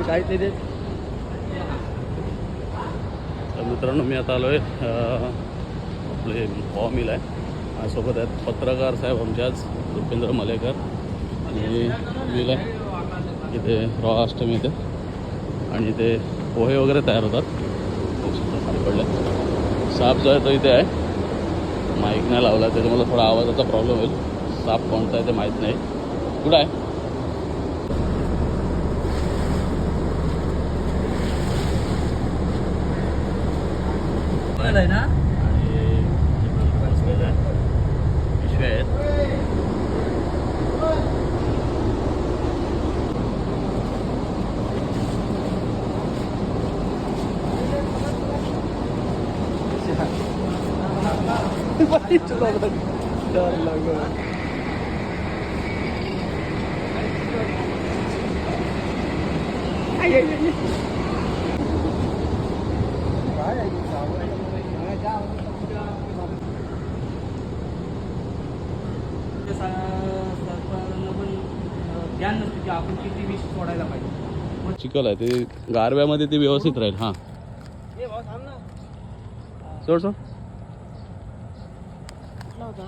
काहीच नाही देत. तर मित्रांनो मी आता आलो आहे आपले पॉ मिल आहे. माझ्यासोबत आहेत पत्रकार साहेब आमचे आज रुपेंद्र मलेकर आणि मिल आहे इथे रॉ अष्टमी इथे आणि इथे पोहे वगैरे तयार होतात. खाली पडले साप जो आहे तो इथे आहे. माईक नाही लावला त्याच्यामुळे थोडा आवाजाचा प्रॉब्लेम होईल. साप कोणता आहे ते माहीत नाही. कुठं आहे आहे ना पिशव्या आहेत. ज्ञान नसते की आपण किती विष सोडायला पाहिजे. चिकल आहे ते गारव्यामध्ये ती व्यवस्थित राहील. हां सोड सोड. होता